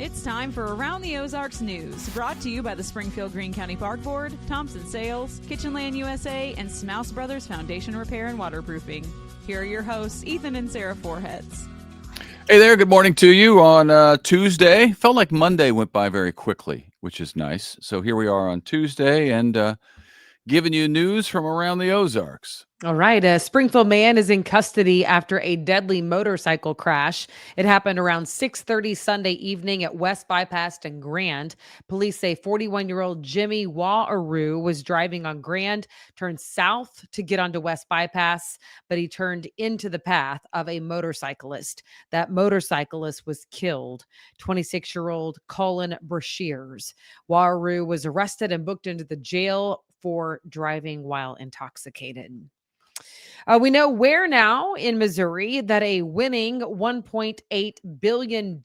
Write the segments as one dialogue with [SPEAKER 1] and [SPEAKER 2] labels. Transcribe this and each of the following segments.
[SPEAKER 1] It's time for Around the Ozarks News, brought to you by the Springfield Greene County Park Board, Thompson Sales, Kitchenland USA, and Smouse Brothers Foundation Repair and Waterproofing. Here are your hosts, Ethan and Sarah Foreheads.
[SPEAKER 2] Hey there, good morning to you on Tuesday. Felt like Monday went by very quickly, which is nice. So here we are on Tuesday and giving you news from around the Ozarks.
[SPEAKER 3] All right. A Springfield man is in custody after a deadly motorcycle crash. It happened around 6:30 Sunday evening at West Bypass and Grand. Police say 41-year-old Jimmy Waharoo was driving on Grand, turned south to get onto West Bypass, but he turned into the path of a motorcyclist. That motorcyclist was killed, 26-year-old Colin Brashears. Waharoo was arrested and booked into the jail for driving while intoxicated. We know where now in Missouri that a winning $1.8 billion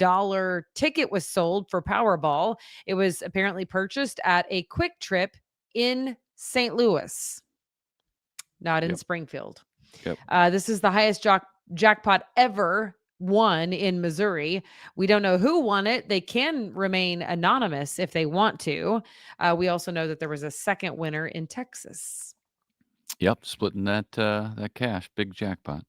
[SPEAKER 3] ticket was sold for Powerball. It was apparently purchased at a Quick Trip in St. Louis, not in Springfield. This is the highest jackpot ever won in Missouri. We don't know who won it. They can remain anonymous if they want to. We also know that there was a second winner in Texas.
[SPEAKER 2] Yep, splitting that cash, big jackpot.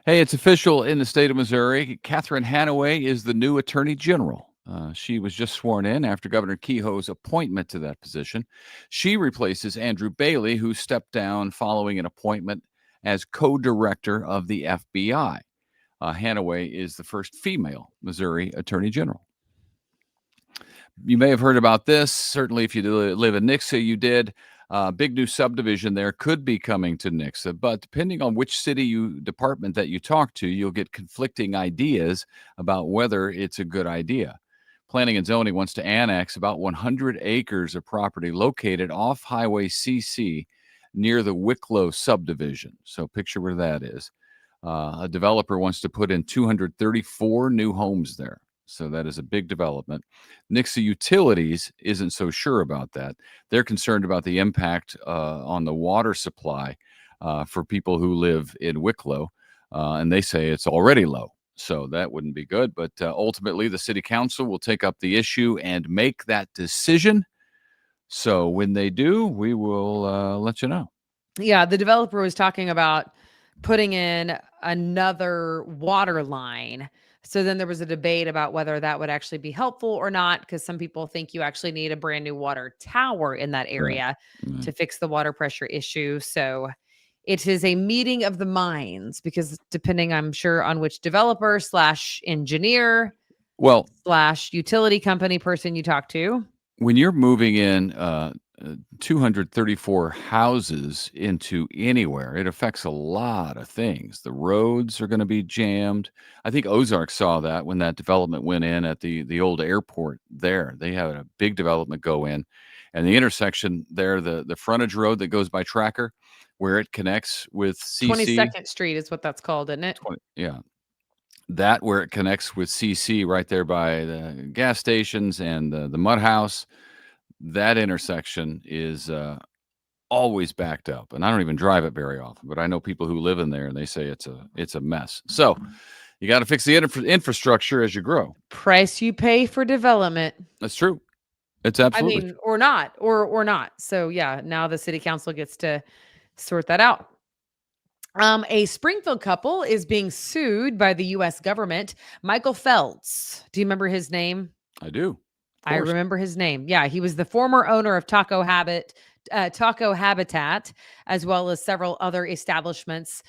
[SPEAKER 2] Hey, it's official in the state of Missouri. Catherine Hanaway is the new Attorney General. She was just sworn in after Governor Kehoe's appointment to that position. She replaces Andrew Bailey, who stepped down following an appointment as co-director of the FBI. Hanaway is the first female Missouri Attorney General. You may have heard about this. Certainly, if you live in Nixa, you did. Big new subdivision there could be coming to Nixa, but depending on which city department that you talk to, you'll get conflicting ideas about whether it's a good idea. Planning and Zoning wants to annex about 100 acres of property located off Highway CC near the Wicklow subdivision. So picture where that is. A developer wants to put in 234 new homes there. So that is a big development. Nixa Utilities isn't so sure about that. They're concerned about the impact on the water supply for people who live in Wicklow, and they say it's already low. So that wouldn't be good. But ultimately, the city council will take up the issue and make that decision. So when they do, we will let you know.
[SPEAKER 3] Yeah, the developer was talking about putting in another water line. So then there was a debate about whether that would actually be helpful or not, because some people think you actually need a brand new water tower in that area to fix the water pressure issue. So it is a meeting of the minds, because depending, I'm sure, on which developer / engineer / utility company person you talk to.
[SPEAKER 2] When you're moving in 234 houses into anywhere, it affects a lot of things. The roads are going to be jammed. I think Ozarks saw that when that development went in at the old airport there. They had a big development go in, and the intersection there, the frontage road that goes by Tracker, where it connects with CC.
[SPEAKER 3] 22nd Street is what that's called, isn't it?
[SPEAKER 2] That where it connects with CC right there by the gas stations and the mud house. That intersection is always backed up, and I don't even drive it very often, but I know people who live in there, and they say it's a mess. So you got to fix the infrastructure as you grow.
[SPEAKER 3] Price you pay for development.
[SPEAKER 2] That's true. It's absolutely true.
[SPEAKER 3] Or not. So yeah, now the city council gets to sort that out. A Springfield couple is being sued by the U.S. government. Michael Feltz. Do you remember his name?
[SPEAKER 2] I do.
[SPEAKER 3] I remember his name. Yeah, he was the former owner of Taco Habitat, as well as several other establishments.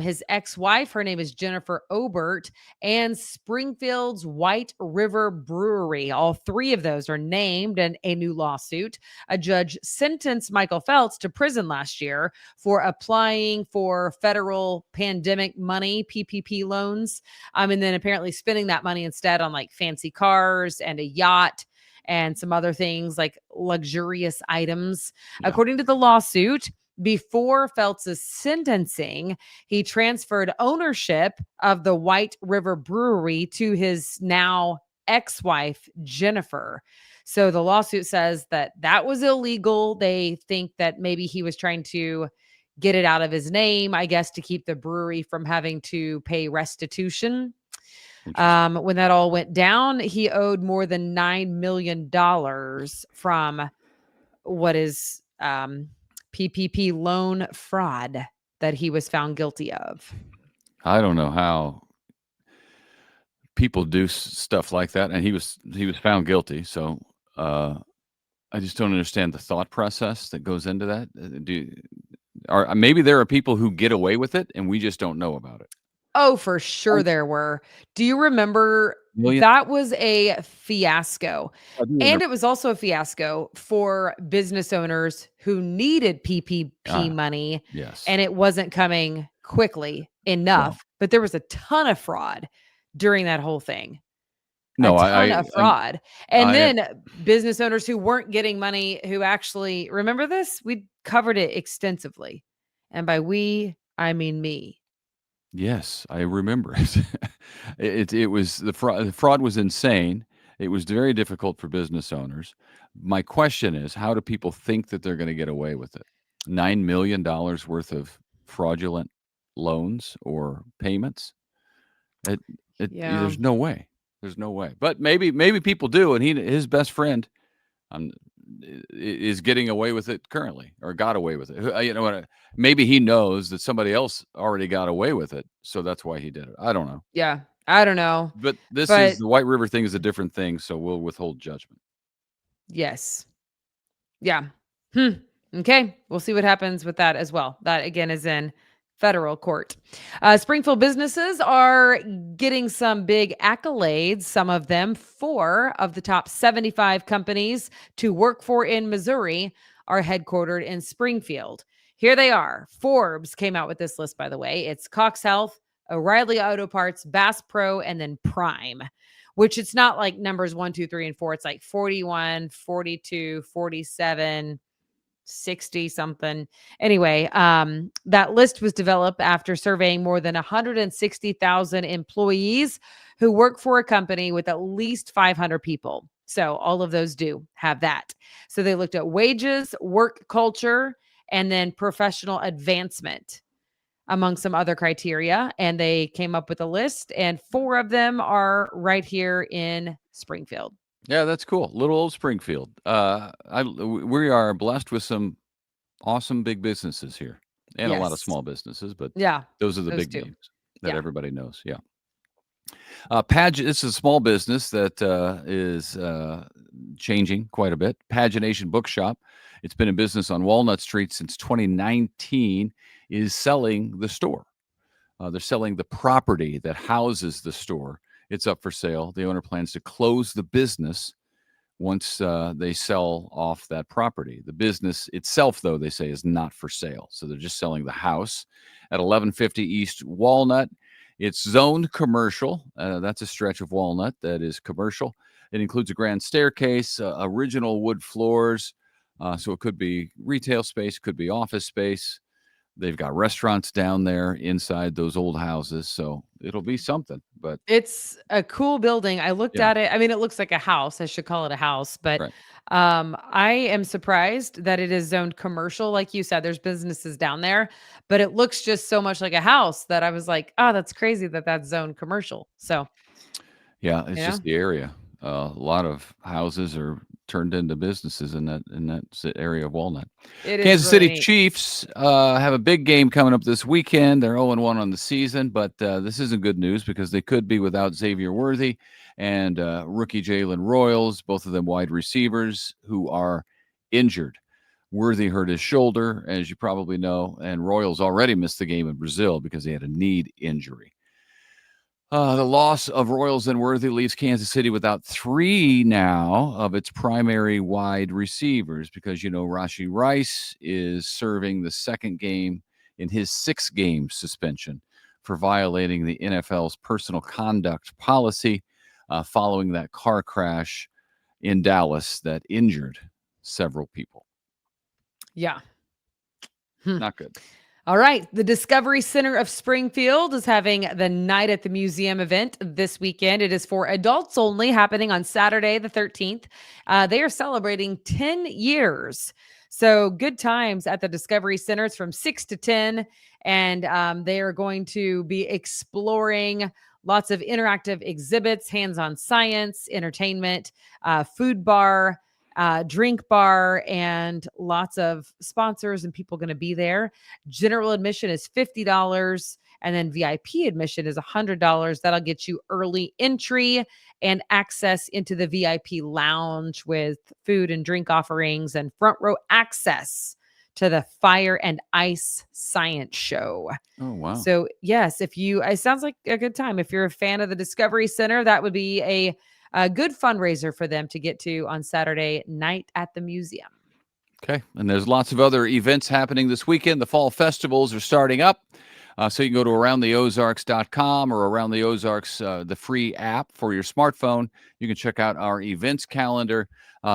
[SPEAKER 3] His ex-wife, her name is Jennifer Obert, and Springfield's White River Brewery. All three of those are named in a new lawsuit. A judge sentenced Michael Feltz to prison last year for applying for federal pandemic money, PPP loans, and then apparently spending that money instead on like fancy cars and a yacht and some other things like luxurious items. Yeah. According to the lawsuit, before Feltz's sentencing, he transferred ownership of the White River Brewery to his now ex-wife, Jennifer. So the lawsuit says that was illegal. They think that maybe he was trying to get it out of his name, I guess, to keep the brewery from having to pay restitution.
[SPEAKER 2] Interesting.
[SPEAKER 3] When that all went down, he owed more than $9 million from what is PPP loan fraud that he was found guilty of.
[SPEAKER 2] I don't know how people do stuff like that, and he was found guilty. So I just don't understand the thought process that goes into that. Maybe there are people who get away with it, and we just don't know about it.
[SPEAKER 3] Oh, for sure there were. Do you remember
[SPEAKER 2] Million.
[SPEAKER 3] that was a fiasco?
[SPEAKER 2] I do
[SPEAKER 3] And
[SPEAKER 2] remember.
[SPEAKER 3] it was also a fiasco for business owners who needed PPP
[SPEAKER 2] Ah,
[SPEAKER 3] money
[SPEAKER 2] yes.
[SPEAKER 3] and it wasn't coming quickly
[SPEAKER 2] Well,
[SPEAKER 3] enough. But there was a ton of fraud during that whole thing. A
[SPEAKER 2] no,
[SPEAKER 3] ton of fraud. And
[SPEAKER 2] I
[SPEAKER 3] then business owners who weren't getting money who actually remember this? We covered it extensively. And by we, I mean me.
[SPEAKER 2] yes, I remember it. It was the fraud was insane. It was very difficult for business owners. My question is, how do people think that they're going to get away with it? $9 million worth of fraudulent loans or payments?
[SPEAKER 3] Yeah.
[SPEAKER 2] There's no way. There's no way. But maybe people do, and his best friend um, is getting away with it currently, or got away with it. You know what? Maybe he knows that somebody else already got away with it, so that's why he did it. I don't know.
[SPEAKER 3] Yeah. I don't know.
[SPEAKER 2] But this is
[SPEAKER 3] But
[SPEAKER 2] the White River thing is a different thing, so we'll withhold judgment.
[SPEAKER 3] yes. Yeah. Okay. We'll see what happens with that as well. That again is in federal court. Springfield businesses are getting some big accolades. Some of them, 4 of the top 75 companies to work for in Missouri are headquartered in Springfield. Here they are. Forbes came out with this list, by the way. It's Cox Health, O'Reilly Auto Parts, Bass Pro, and then Prime, which it's not like numbers 1, 2, 3, and 4. It's like 41, 42, 47, 60 something. Anyway, that list was developed after surveying more than 160,000 employees who work for a company with at least 500 people. So all of those do have that. So they looked at wages, work culture, and then professional advancement among some other criteria. And they came up with a list, and 4 of them are right here in Springfield.
[SPEAKER 2] Yeah, that's cool. Little old Springfield. We are blessed with some awesome big businesses here, and a lot of
[SPEAKER 3] Yes.
[SPEAKER 2] small businesses, but
[SPEAKER 3] Yeah.
[SPEAKER 2] those are the
[SPEAKER 3] Those
[SPEAKER 2] big
[SPEAKER 3] 2.
[SPEAKER 2] names that
[SPEAKER 3] Yeah.
[SPEAKER 2] everybody knows. Yeah. This is a small business that is changing quite a bit. Pagination Bookshop. It's been in business on Walnut Street since 2019. Is selling the store. They're selling the property that houses the store. It's up for sale. The owner plans to close the business once they sell off that property. The business itself, though, they say is not for sale. So they're just selling the house at 1150 East Walnut. It's zoned commercial. That's a stretch of Walnut that is commercial. It includes a grand staircase, original wood floors. So it could be retail space, could be office space. They've got restaurants down there inside those old houses. So it'll be something. But
[SPEAKER 3] It's a cool building. I looked
[SPEAKER 2] yeah,
[SPEAKER 3] at it. I mean, it looks like a house. I should call it a house, but
[SPEAKER 2] right.
[SPEAKER 3] I am surprised that it is zoned commercial. Like you said, there's businesses down there, but it looks just so much like a house that I was like, oh, that's crazy that that's zoned commercial. So,
[SPEAKER 2] Yeah, it's
[SPEAKER 3] yeah,
[SPEAKER 2] just the area. A lot of houses are turned into businesses in that area of Walnut.
[SPEAKER 3] it is
[SPEAKER 2] Kansas
[SPEAKER 3] really
[SPEAKER 2] City
[SPEAKER 3] neat.
[SPEAKER 2] Chiefs have a big game coming up this weekend. They're 0-1 on the season, but this isn't good news because they could be without Xavier Worthy and rookie Jalen Royals, both of them wide receivers who are injured. Worthy hurt his shoulder, as you probably know, and Royals already missed the game in Brazil because he had a knee injury. The loss of Royals and Worthy leaves Kansas City without 3 now of its primary wide receivers because, Rashee Rice is serving the second game in his 6-game suspension for violating the NFL's personal conduct policy following that car crash in Dallas that injured several people.
[SPEAKER 3] Yeah.
[SPEAKER 2] Not good.
[SPEAKER 3] All right. The Discovery Center of Springfield is having the Night at the Museum event this weekend. It is for adults only, happening on Saturday, the 13th. They are celebrating 10 years. So good times at the Discovery Center. It's from 6 to 10. And they are going to be exploring Lots of interactive exhibits, hands-on science, entertainment, food bar, drink bar, and lots of sponsors and people going to be there. General admission is $50, and then VIP admission is $100. That'll get you early entry and access into the VIP lounge with food and drink offerings and front row access to the Fire and Ice Science Show.
[SPEAKER 2] Oh, wow.
[SPEAKER 3] So, yes, it sounds like a good time. If you're a fan of the Discovery Center, that would be a good fundraiser for them to get to on Saturday night at the museum.
[SPEAKER 2] Okay. And there's lots of other events happening this weekend. The fall festivals are starting up. So you can go to aroundtheozarks.com or Around the Ozarks, the free app for your smartphone. You can check out our events calendar,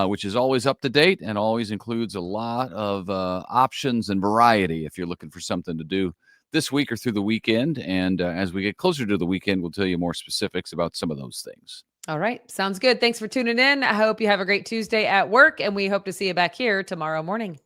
[SPEAKER 2] which is always up to date and always includes a lot of options and variety if you're looking for something to do this week or through the weekend. And as we get closer to the weekend, we'll tell you more specifics about some of those things.
[SPEAKER 3] All right. Sounds good. Thanks for tuning in. I hope you have a great Tuesday at work, and we hope to see you back here tomorrow morning.